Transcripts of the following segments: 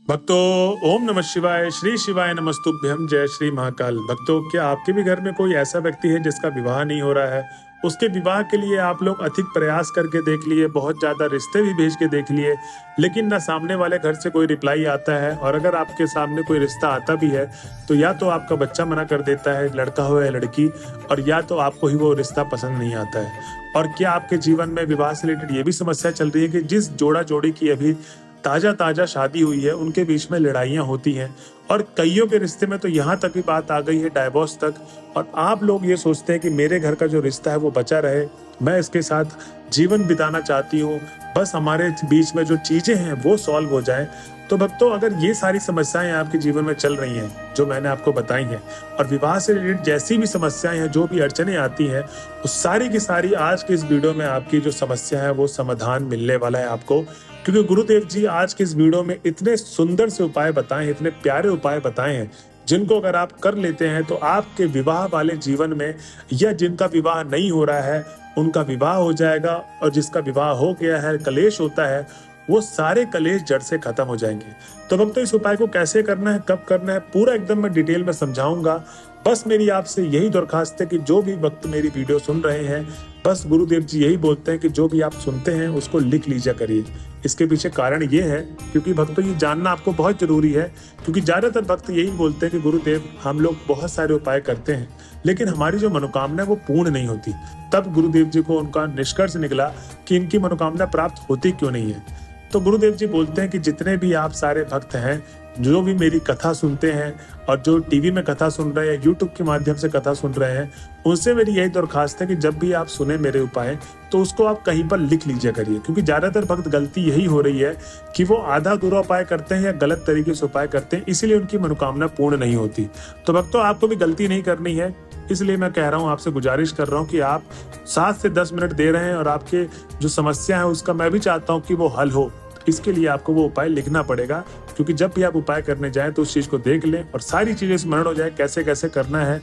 भक्तों, ओम नमः शिवाय, श्री शिवाय नमस्तुभ्यम, जय श्री महाकाल। भक्तों, क्या आपके भी घर में कोई ऐसा व्यक्ति है जिसका विवाह नहीं हो रहा है? उसके विवाह के लिए आप लोग अधिक प्रयास करके देख लिए, बहुत ज्यादा रिश्ते भी भेज के देख लिए, लेकिन ना सामने वाले घर से कोई रिप्लाई आता है। और अगर आपके सामने कोई रिश्ता आता भी है तो या तो आपका बच्चा मना कर देता है, लड़का हो या लड़की, और या तो आपको ही वो रिश्ता पसंद नहीं आता है। और क्या आपके जीवन में विवाह से रिलेटेड ये भी समस्या चल रही है कि जिस जोड़ा जोड़ी की अभी ताजा ताजा शादी हुई है उनके बीच में लड़ाइयां होती हैं, और कईयों के रिश्ते में तो यहाँ तक भी बात आ गई है डाइवोर्स तक। और आप लोग ये सोचते हैं कि मेरे घर का जो रिश्ता है वो बचा रहे, मैं इसके साथ जीवन बिताना चाहती हूँ, बस हमारे बीच में जो चीजें हैं वो सॉल्व हो जाए। तो भक्तों, अगर ये सारी समस्याएं आपके जीवन में चल रही हैं जो मैंने आपको बताई हैं, और विवाह से रिलेटेड जैसी भी समस्याएं हैं, जो भी अड़चने आती हैं, वो सारी की सारी आज के इस वीडियो में आपकी जो समस्या है वो समाधान मिलने वाला है आपको। क्योंकि गुरुदेव जी आज के इस वीडियो में इतने सुंदर से उपाय बताए, इतने प्यारे उपाय बताए हैं, जिनको अगर आप कर लेते हैं तो आपके विवाह वाले जीवन में, या जिनका विवाह नहीं हो रहा है उनका विवाह हो जाएगा, और जिसका विवाह हो गया है, कलेश होता है, वो सारे कलेश जड़ से खत्म हो जाएंगे। तो भक्तों, इस उपाय को कैसे करना है, कब करना है, पूरा एकदम मैं डिटेल में समझाऊंगा। बस मेरी आपसे यही दरखास्त है कि जो भी वक्त मेरी वीडियो सुन रहे हैं, बस गुरुदेव जी यही बोलते हैं कि जो भी आप सुनते हैं उसको लिख लीजिए करिए। इसके पीछे कारण ये है क्योंकि भक्तों ये जानना आपको बहुत जरूरी है, क्योंकि ज्यादातर भक्त यही बोलते हैं कि गुरुदेव हम लोग बहुत सारे उपाय करते हैं लेकिन हमारी जो मनोकामना है वो पूर्ण नहीं होती। तब गुरुदेव जी को उनका निष्कर्ष निकला कि इनकी मनोकामना प्राप्त होती क्यों नहीं है। तो गुरुदेव जी बोलते हैं कि जितने भी आप सारे भक्त हैं, जो भी मेरी कथा सुनते हैं और जो टीवी में कथा सुन रहे हैं, यूट्यूब के माध्यम से कथा सुन रहे हैं, उनसे मेरी यही दरखास्त है कि जब भी आप सुने मेरे उपाय तो उसको आप कहीं पर लिख लीजिए करिए। क्योंकि ज्यादातर भक्त गलती यही हो रही है कि वो आधा अधूरा उपाय करते हैं या गलत तरीके से उपाय करते हैं, इसीलिए उनकी मनोकामना पूर्ण नहीं होती। तो भक्तों, आपको भी गलती नहीं करनी है, इसलिए मैं कह रहा हूँ, आपसे गुजारिश कर रहा हूँ कि आप 7 से 10 मिनट दे रहे हैं और आपके जो समस्या है उसका मैं भी चाहता हूँ कि वो हल हो। इसके लिए आपको वो उपाय लिखना पड़ेगा, क्योंकि जब भी आप उपाय करने जाएं तो उस चीज को देख लें और सारी चीजें स्मरण हो जाए कैसे कैसे करना है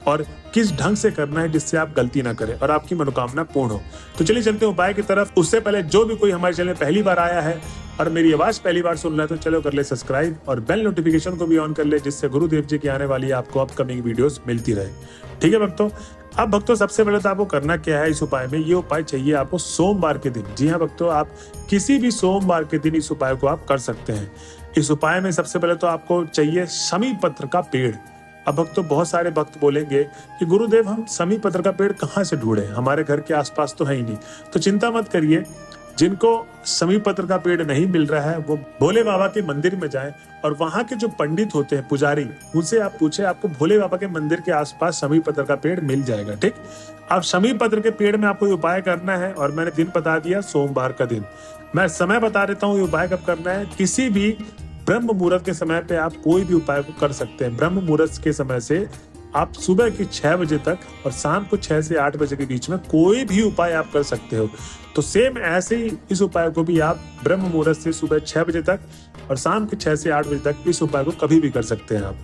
और किस ढंग से करना है जिससे आप गलती ना करें और आपकी मनोकामना पूर्ण हो। तो चलिए चलते हैं उपाय की तरफ। उससे पहले जो भी कोई हमारे चैनल में पहली बार आया है और मेरी आवाज पहली बार सुन रहा है तो चलो कर ले सब्सक्राइब और बेल नोटिफिकेशन को भी ऑन कर ले, जिससे गुरुदेव जी की आने वाली आपको अपकमिंग वीडियोस मिलती रहे। ठीक है भक्तों। अब भक्तों, सबसे पहले तो आपको करना क्या है इस उपाय में, ये उपाय चाहिए आपको सोमवार के दिन। जी हाँ भक्तों, आप किसी भी सोमवार के दिन इस उपाय को आप कर सकते हैं। इस उपाय में सबसे पहले तो आपको चाहिए शमी पत्र का पेड़। अब भक्तों, बहुत सारे भक्त बोलेंगे कि गुरुदेव हम शमी पत्र का पेड़ कहाँ से ढूंढे, हमारे घर के आसपास तो है ही नहीं। तो चिंता मत करिए, जिनको शमी पत्र का पेड़ नहीं मिल रहा है वो भोले बाबा के मंदिर में जाएं और वहां के जो पंडित होते हैं, पुजारी, उनसे आप पूछे, आपको भोले बाबा के मंदिर के आसपास शमी पत्र का पेड़ मिल जाएगा। ठीक। अब शमी पत्र के पेड़ में आपको ये उपाय करना है और मैंने दिन बता दिया, सोमवार का दिन। मैं समय बता देता हूँ ये उपाय कब करना है। किसी भी ब्रह्म मुहूर्त के समय पे आप कोई भी उपाय को कर सकते हैं। ब्रह्म मुहूर्त के समय से आप सुबह की 6 बजे तक और शाम को 6 से 8 बजे के बीच में कोई भी उपाय आप कर सकते हो। तो सेम ऐसे ही इस उपाय को भी आप ब्रह्म मुहूर्त से सुबह 6 बजे तक और शाम के 6 से 8 बजे तक इस उपाय को कभी भी कर सकते हैं आप।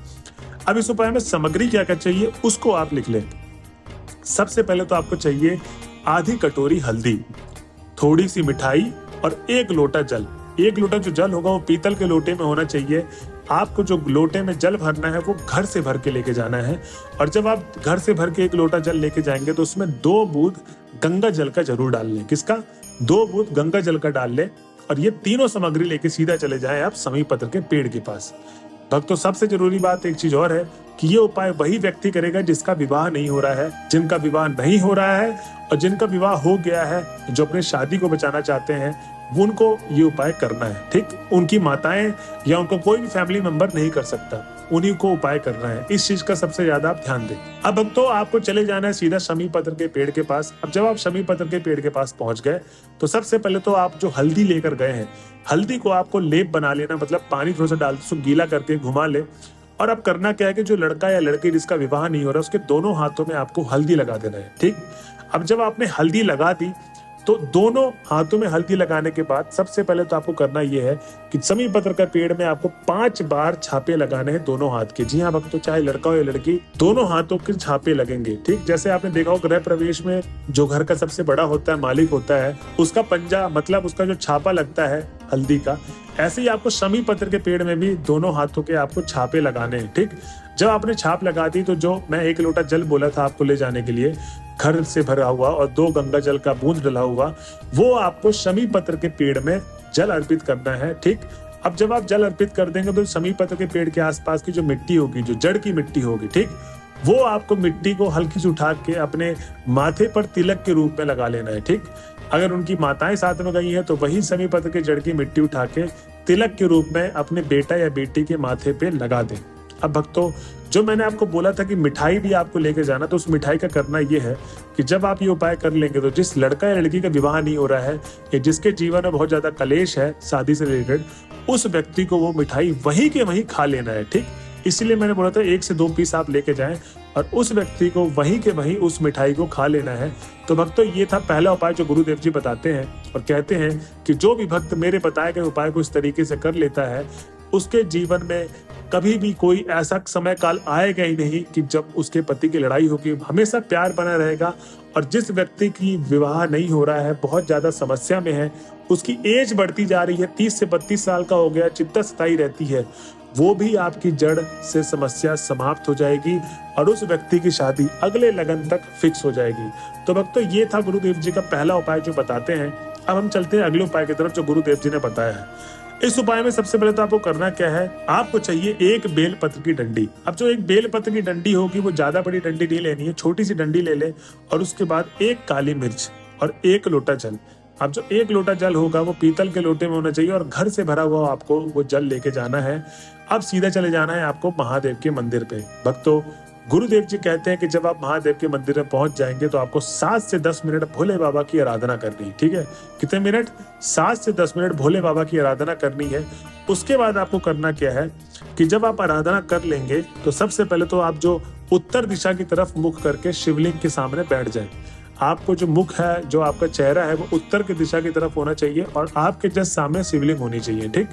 अब इस उपाय में सामग्री क्या क्या चाहिए उसको आप लिख लें। सबसे पहले तो आपको चाहिए आधी कटोरी हल्दी, थोड़ी सी मिठाई और 1 लोटा जल। 1 लोटा जो जल होगा वो पीतल के लोटे में होना चाहिए। आपको जो लोटे में जल भरना है वो घर से भर के लेके जाना है, और जब आप घर से भर के 1 लोटा जल लेके जाएंगे तो उसमें 2 बूंद गंगा जल का जरूर डाल लें। किसका? 2 बूंद गंगा जल का डाल लें, और ये तीनों सामग्री लेके सीधा चले जाएं आप शमी पत्र के पेड़ के पास। भक्तों, सबसे जरूरी बात एक चीज और है कि ये उपाय वही व्यक्ति करेगा जिसका विवाह नहीं हो रहा है। जिनका विवाह नहीं हो रहा है और जिनका विवाह हो गया है, जो अपने शादी को बचाना चाहते हैं, उनको ये उपाय करना है। ठीक। उनकी माताएं या उनको कोई भी फैमिली मेंबर नहीं कर सकता, उन्हीं को उपाय करना है। इस चीज का सबसे ज्यादा आप ध्यान दें। अब भक्तों, आपको चले जाना है सीधा शमी पत्र के पेड़ के पास। अब जब आप शमी पत्र के पेड़ के पास पहुंच गए तो सबसे पहले तो आप जो हल्दी लेकर गए हैं, हल्दी को आपको लेप बना लेना, मतलब पानी थोड़ा सा डाल उसको गीला करके घुमा ले। और अब करना क्या है कि जो लड़का या लड़की जिसका विवाह नहीं हो रहा उसके दोनों हाथों में आपको हल्दी लगा देना है। ठीक। अब जब आपने हल्दी लगा दी तो दोनों हाथों में हल्दी लगाने के बाद सबसे पहले तो आपको करना यह है कि शमी पत्र का पेड़ में आपको 5 बार छापे लगाने हैं दोनों हाथ के। जी हाँ भक्तों, चाहे लड़का हो या लड़की, दोनों हाथों के छापे लगेंगे। ठीक। जैसे आपने देखा हो गृह प्रवेश में जो घर का सबसे बड़ा होता है, मालिक होता है, उसका पंजा, मतलब उसका जो छापा लगता है हल्दी का, ऐसे ही आपको शमी पत्र के पेड़ में भी दोनों हाथों के आपको छापे लगाने हैं। ठीक, जब आपने छाप लगा दी तो जो मैं 1 लोटा जल बोला था आपको ले जाने के लिए, घर से भरा हुआ और 2 गंगा जल का बूंद डला हुआ, वो आपको शमी पत्र के पेड़ में जल अर्पित करना है। ठीक, अब जब आप जल अर्पित कर देंगे तो शमी पत्र के पेड़ के आसपास की जो मिट्टी होगी, जो जड़ की मिट्टी होगी, ठीक, वो आपको मिट्टी को हल्की से उठा के अपने माथे पर तिलक के रूप में लगा लेना है। ठीक, अगर उनकी माताएं साथ में गई हैं तो वही शमी पत्र के जड़ की मिट्टी उठा के तिलक के रूप में अपने बेटा या बेटी के माथे पे लगा दें। अब भक्तों, जो मैंने आपको बोला था कि मिठाई भी आपको लेके जाना, तो उस मिठाई का करना ये है कि जब आप ये उपाय कर लेंगे तो जिस लड़का या लड़की का विवाह नहीं हो रहा है या जिसके जीवन में बहुत ज्यादा कलेश है शादी से रिलेटेड, उस व्यक्ति को वो मिठाई वहीं के वहीं खा लेना है। ठीक, इसीलिए मैंने बोला था 1 से 2 पीस आप लेके जाएं और उस व्यक्ति को वहीं के वहीं उस मिठाई को खा लेना है। तो भक्तों, ये था पहला उपाय जो गुरुदेव जी बताते हैं और कहते हैं कि जो भी भक्त मेरे बताए गए उपाय को इस तरीके से कर लेता है, उसके जीवन में कभी भी कोई ऐसा समय काल आएगा ही नहीं कि जब उसके पति की लड़ाई होगी। हमेशा प्यार बना रहेगा। और जिस व्यक्ति की विवाह नहीं हो रहा है, बहुत ज्यादा समस्या में है, उसकी एज बढ़ती जा रही है, 30 से 32 साल का हो गया, चिंता सताई रहती है, वो भी आपकी जड़ से समस्या समाप्त हो जाएगी और उस व्यक्ति की शादी अगले लगन तक फिक्स हो जाएगी। तो भक्तों, ये था गुरुदेव जी का पहला उपाय जो बताते हैं। अब हम चलते हैं अगले उपाय की तरफ जो गुरुदेव जी ने बताया है। इस उपाय में सबसे पहले तो आपको करना क्या है, आपको चाहिए 1 बेल पत्र की डंडी। अब जो 1 बेल पत्र की डंडी होगी वो ज्यादा बड़ी डंडी नहीं लेनी है, छोटी सी डंडी ले ले और उसके बाद 1 काली मिर्च और 1 लोटा जल। अब जो 1 लोटा जल होगा वो पीतल के लोटे में होना चाहिए और घर से भरा हुआ आपको वो जल लेके जाना है। अब सीधा चले जाना है आपको महादेव के मंदिर पे। भक्तों, गुरुदेव जी कहते हैं कि जब आप महादेव के मंदिर में पहुंच जाएंगे तो आपको 7 से 10 मिनट भोले बाबा की आराधना करनी है। ठीक है, कितने मिनट? 7 से 10 मिनट भोले बाबा की आराधना करनी है। उसके बाद आपको करना क्या है कि जब आप आराधना कर लेंगे तो सबसे पहले तो आप जो उत्तर दिशा की तरफ मुख करके शिवलिंग के सामने बैठ जाए। आपको जो मुख है, जो आपका चेहरा है, वो उत्तर की दिशा की तरफ होना चाहिए और आपके जस्ट सामने शिवलिंग होनी चाहिए। ठीक,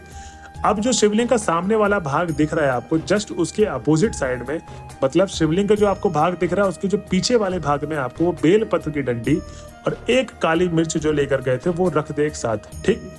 अब जो शिवलिंग का सामने वाला भाग दिख रहा है आपको, जस्ट उसके अपोजिट साइड में, मतलब शिवलिंग का जो आपको भाग दिख रहा है उसके जो पीछे वाले भाग में आपको वो बेल पत्र की डंडी और 1 काली मिर्च जो लेकर गए थे वो रख दे एक साथ। ठीक,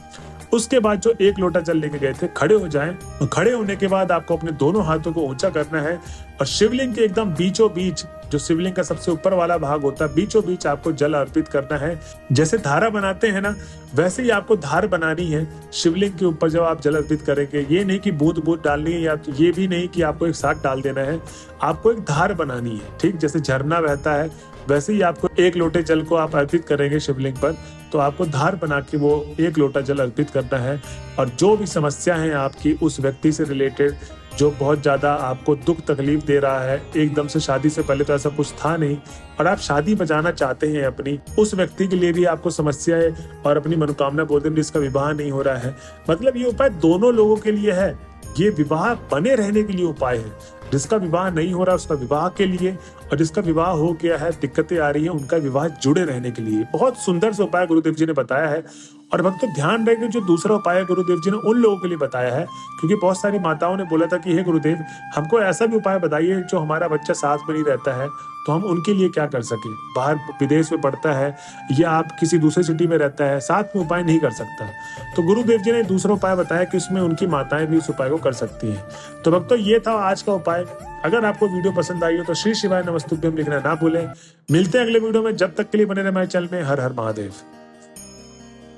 उसके बाद जो 1 लोटा जल लेके गए थे, खड़े हो जाएं और खड़े होने के बाद आपको अपने दोनों हाथों को ऊंचा करना है और शिवलिंग के एकदम बीचों बीच, जो शिवलिंग का सबसे ऊपर वाला भाग होता है, बीचों बीच आपको जल अर्पित करना है। जैसे धारा बनाते हैं ना, वैसे ही आपको धार बनानी है शिवलिंग के ऊपर। जब आप जल अर्पित करेंगे, ये नहीं कि बूंद बूंद डालनी है या ये भी नहीं कि आपको एक साथ डाल देना है, आपको एक धार बनानी है। ठीक, जैसे झरना बहता है वैसे ही आपको 1 लोटे जल को आप अर्पित करेंगे शिवलिंग पर, तो आपको धार बना के वो 1 लोटा जल अर्पित करना है। और जो भी समस्या है आपकी उस व्यक्ति से रिलेटेड, जो बहुत ज्यादा आपको दुख तकलीफ दे रहा है, एकदम से शादी से पहले तो ऐसा कुछ था नहीं और आप शादी बजाना चाहते हैं अपनी, उस व्यक्ति के लिए भी आपको समस्या है और अपनी मनोकामना बोलते हैं जिसका विवाह नहीं हो रहा है, मतलब ये उपाय दोनों लोगों के लिए है। ये विवाह बने रहने के लिए उपाय है। जिसका विवाह नहीं हो रहा उसका विवाह के लिए, और जिसका विवाह हो गया है, दिक्कतें आ रही है, उनका विवाह जुड़े रहने के लिए। बहुत सुंदर से उपाय गुरुदेव जी ने बताया है। और भक्तों, ध्यान रहे कि जो दूसरा उपाय गुरुदेव जी ने उन लोगों के लिए बताया है, क्योंकि बहुत सारी माताओं ने बोला था कि हे गुरुदेव, हमको ऐसा भी उपाय बताइए जो हमारा बच्चा साथ में नहीं रहता है, तो हम उनके लिए क्या कर सके। बाहर विदेश में पढ़ता है या आप किसी दूसरे सिटी में रहता है, साथ में उपाय नहीं कर सकता, तो गुरुदेव जी ने दूसरा उपाय बताया कि उसमें उनकी माताएं भी इस उपाय को कर सकती हैं। तो भक्तों, ये था आज का उपाय। अगर आपको वीडियो पसंद आई हो तो श्री शिवाय नमस्तुभ्यम लिखना ना भूलें। मिलते हैं अगले वीडियो में, जब तक के लिए बने रहे हमारे चैनल में। हर हर महादेव।